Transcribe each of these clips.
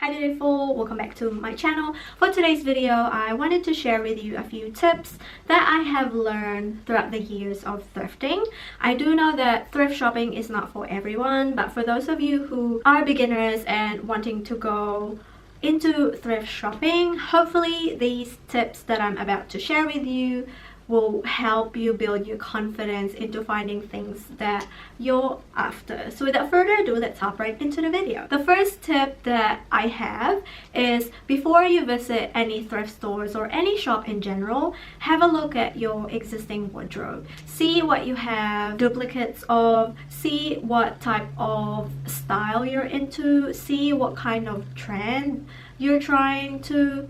Hi beautiful, welcome back to my channel. For today's video, I wanted to share with you a few tips that I have learned throughout the years of thrifting. I do know that thrift shopping is not for everyone, but for those of you who are beginners and wanting to go into thrift shopping, hopefully these tips that I'm about to share with you will help you build your confidence into finding things that you're after. So without further ado, let's hop right into the video. The first tip that I have is before you visit any thrift stores or any shop in general, have a look at your existing wardrobe. See what you have duplicates of, see what type of style you're into, see what kind of trend you're trying to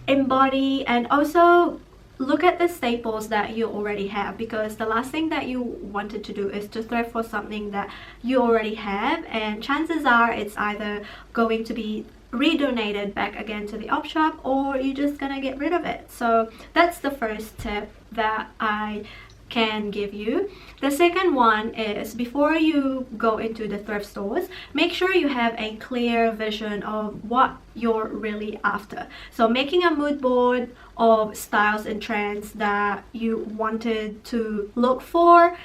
embody, and also look at the staples that you already have, because the last thing that you wanted to do is to thrift for something that you already have, and chances are it's either going to be redonated back again to the op shop or you're just gonna get rid of it. So that's the first tip that I can give you. The second one is before you go into the thrift stores, make sure you have a clear vision of what you're really after. So making a mood board of styles and trends that you wanted to look for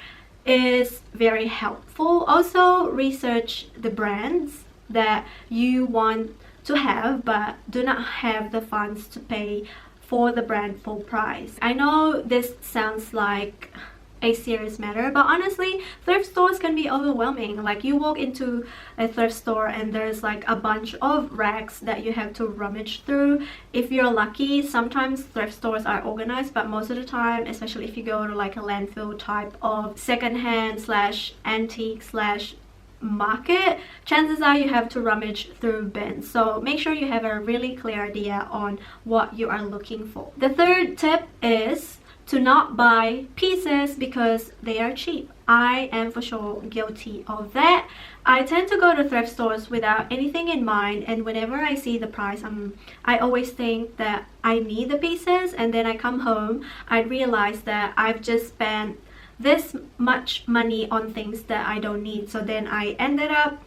is very helpful. Also research the brands that you want to have but do not have the funds to pay for the brand full price. I know this sounds like a serious matter, but honestly thrift stores can be overwhelming. Like, you walk into a thrift store and there's like a bunch of racks that you have to rummage through. If you're lucky, sometimes thrift stores are organized, but most of the time, especially if you go to like a landfill type of secondhand slash antique slash market, chances are you have to rummage through bins. So make sure you have a really clear idea on what you are looking for. The third tip is to not buy pieces because they are cheap. I am for sure guilty of that. I tend to go to thrift stores without anything in mind, and whenever I see the price, I always think that I need the pieces, and then I come home, I realize that I've just spent this much money on things that I don't need. So then I ended up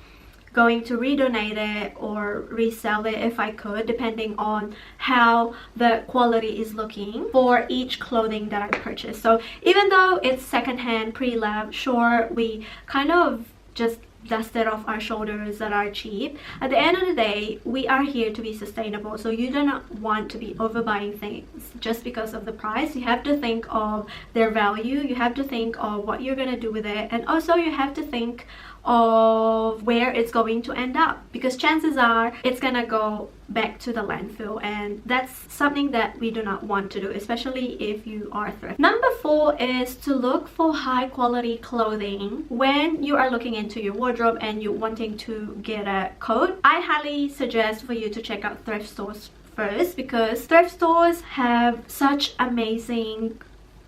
going to redonate it or resell it if I could, depending on how the quality is looking for each clothing that I purchase. So even though it's secondhand, pre-lab, sure, we kind of just dust it off our shoulders that are cheap. At the end of the day, we are here to be sustainable, so you do not want to be overbuying things just because of the price. You have to think of their value, you have to think of what you're gonna do with it, and also you have to think of where it's going to end up, because chances are it's gonna go back to the landfill, and that's something that we do not want to do, especially if you are thrift. Number 4 is to look for high quality clothing when you are looking into your wardrobe and you're wanting to get a coat. I highly suggest for you to check out thrift stores first, because thrift stores have such amazing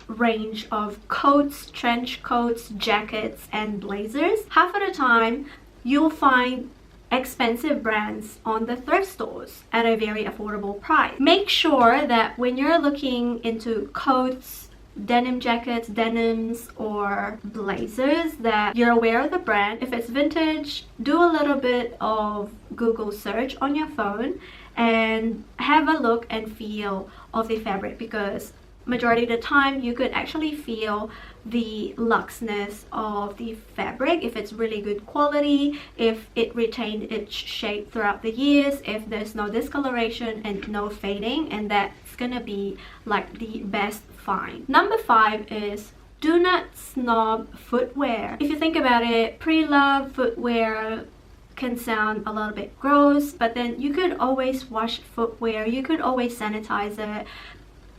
range of coats, trench coats, jackets, and blazers. Half of the time you'll find expensive brands on the thrift stores at a very affordable price. Make sure that when you're looking into coats, denim jackets, denims, or blazers, that you're aware of the brand. If it's vintage, do a little bit of Google search on your phone and have a look and feel of the fabric, because majority of the time you could actually feel the luxeness of the fabric, if it's really good quality, if it retained its shape throughout the years, if there's no discoloration and no fading, and that's gonna be like the best find. Number 5 is do not snob footwear. If you think about it, pre-loved footwear can sound a little bit gross, but then you could always wash footwear, you could always sanitize it.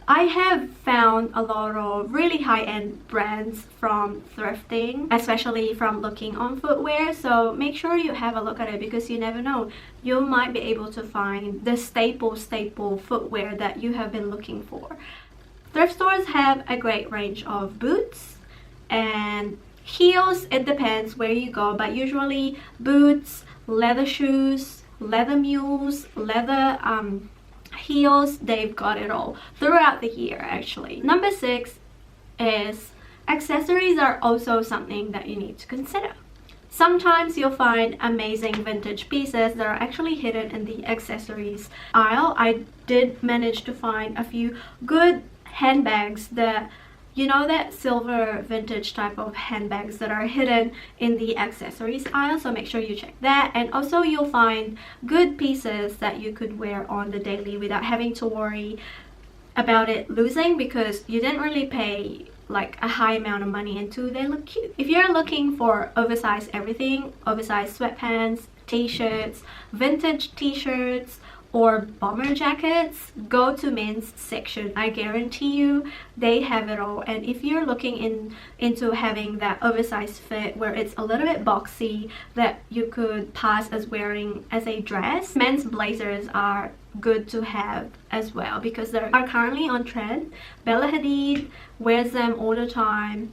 I have found a lot of really high-end brands from thrifting, especially from looking on footwear, so make sure you have a look at it, because you never know, you might be able to find the staple footwear that you have been looking for. Thrift stores have a great range of boots and heels. It depends where you go, but usually boots, leather shoes, leather mules, leather heels, they've got it all throughout the year actually. Number 6 is accessories are also something that you need to consider. Sometimes you'll find amazing vintage pieces that are actually hidden in the accessories aisle. I did manage to find a few good handbags that, you know, that silver vintage type of handbags that are hidden in the accessories aisle, so make sure you check that. And also you'll find good pieces that you could wear on the daily without having to worry about it losing, because you didn't really pay like a high amount of money into. They look cute. If you're looking for oversized everything, oversized sweatpants, t-shirts, vintage t-shirts, or bomber jackets, go to men's section. I guarantee you they have it all. And if you're looking into having that oversized fit where it's a little bit boxy that you could pass as wearing as a dress, men's blazers are good to have as well because they are currently on trend. Bella Hadid wears them all the time.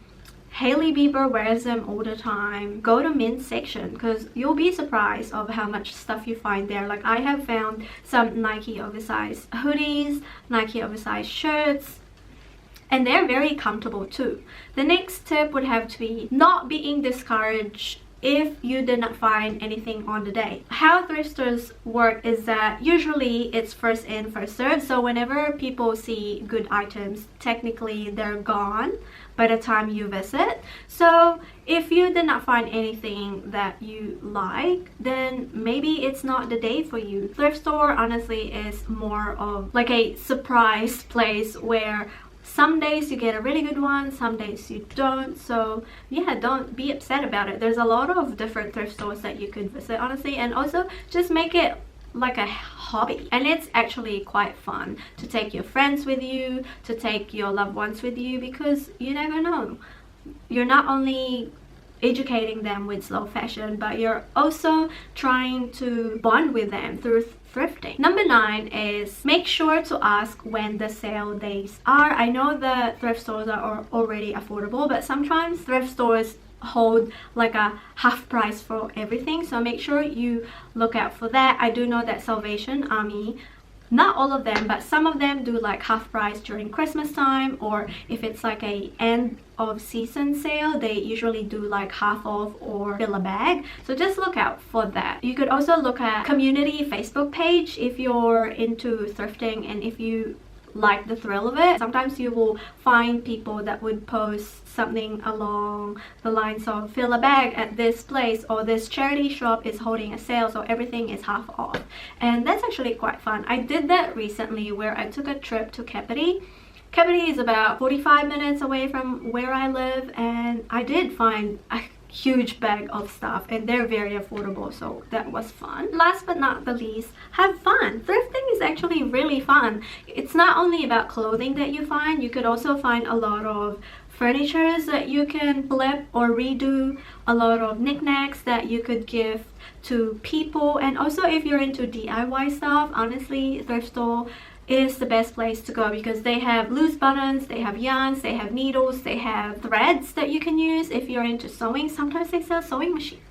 Hailey Bieber wears them all the time. Go to men's section because you'll be surprised of how much stuff you find there. Like I have found some Nike oversized hoodies, Nike oversized shirts, and they're very comfortable too. The next tip would have to be not being discouraged if you did not find anything on the day. How thrift stores work is that usually it's first in, first served. So whenever people see good items, technically they're gone by the time you visit. So if you did not find anything that you like, then maybe it's not the day for you. Thrift store honestly is more of like a surprise place where some days you get a really good one, some days you don't. So yeah, don't be upset about it. There's a lot of different thrift stores that you could visit honestly, and also just make it like a hobby. And it's actually quite fun to take your friends with you, to take your loved ones with you, because you never know. You're not only educating them with slow fashion, but you're also trying to bond with them through thrifting. Number 9 is make sure to ask when the sale days are. I know the thrift stores are already affordable, but sometimes thrift stores hold like a half price for everything, so make sure you look out for that. I do know that Salvation Army, not all of them, but some of them do like half price during Christmas time, or if it's like a end of season sale, they usually do like half off or fill a bag. So just look out for that. You could also look at community Facebook page if you're into thrifting and if you like the thrill of it. Sometimes you will find people that would post something along the lines of fill a bag at this place, or this charity shop is holding a sale so everything is half off, and that's actually quite fun. I did that recently where I took a trip to Kapiti. Kapiti is about 45 minutes away from where I live, and I did find a huge bag of stuff, and they're very affordable, so that was fun. Last but not the least, have fun. Thrifting is actually really fun. It's not only about clothing that you find, you could also find a lot of furniture that you can flip or redo, a lot of knickknacks that you could give to people. And also if you're into DIY stuff, honestly, thrift store is the best place to go because they have loose buttons, they have yarns, they have needles, they have threads that you can use. If you're into sewing, sometimes they sell sewing machines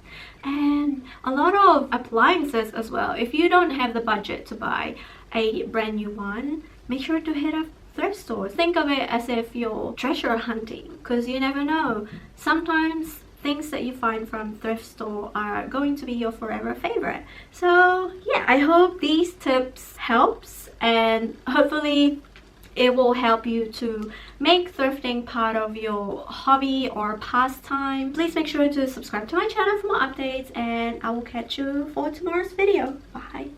and a lot of appliances as well. If you don't have the budget to buy a brand new one, make sure to hit up thrift stores. Think of it as if you're treasure hunting, because you never know. Sometimes things that you find from thrift store are going to be your forever favorite. So yeah, I hope these tips helps, and hopefully it will help you to make thrifting part of your hobby or pastime. Please make sure to subscribe to my channel for more updates, and I will catch you for tomorrow's video. Bye.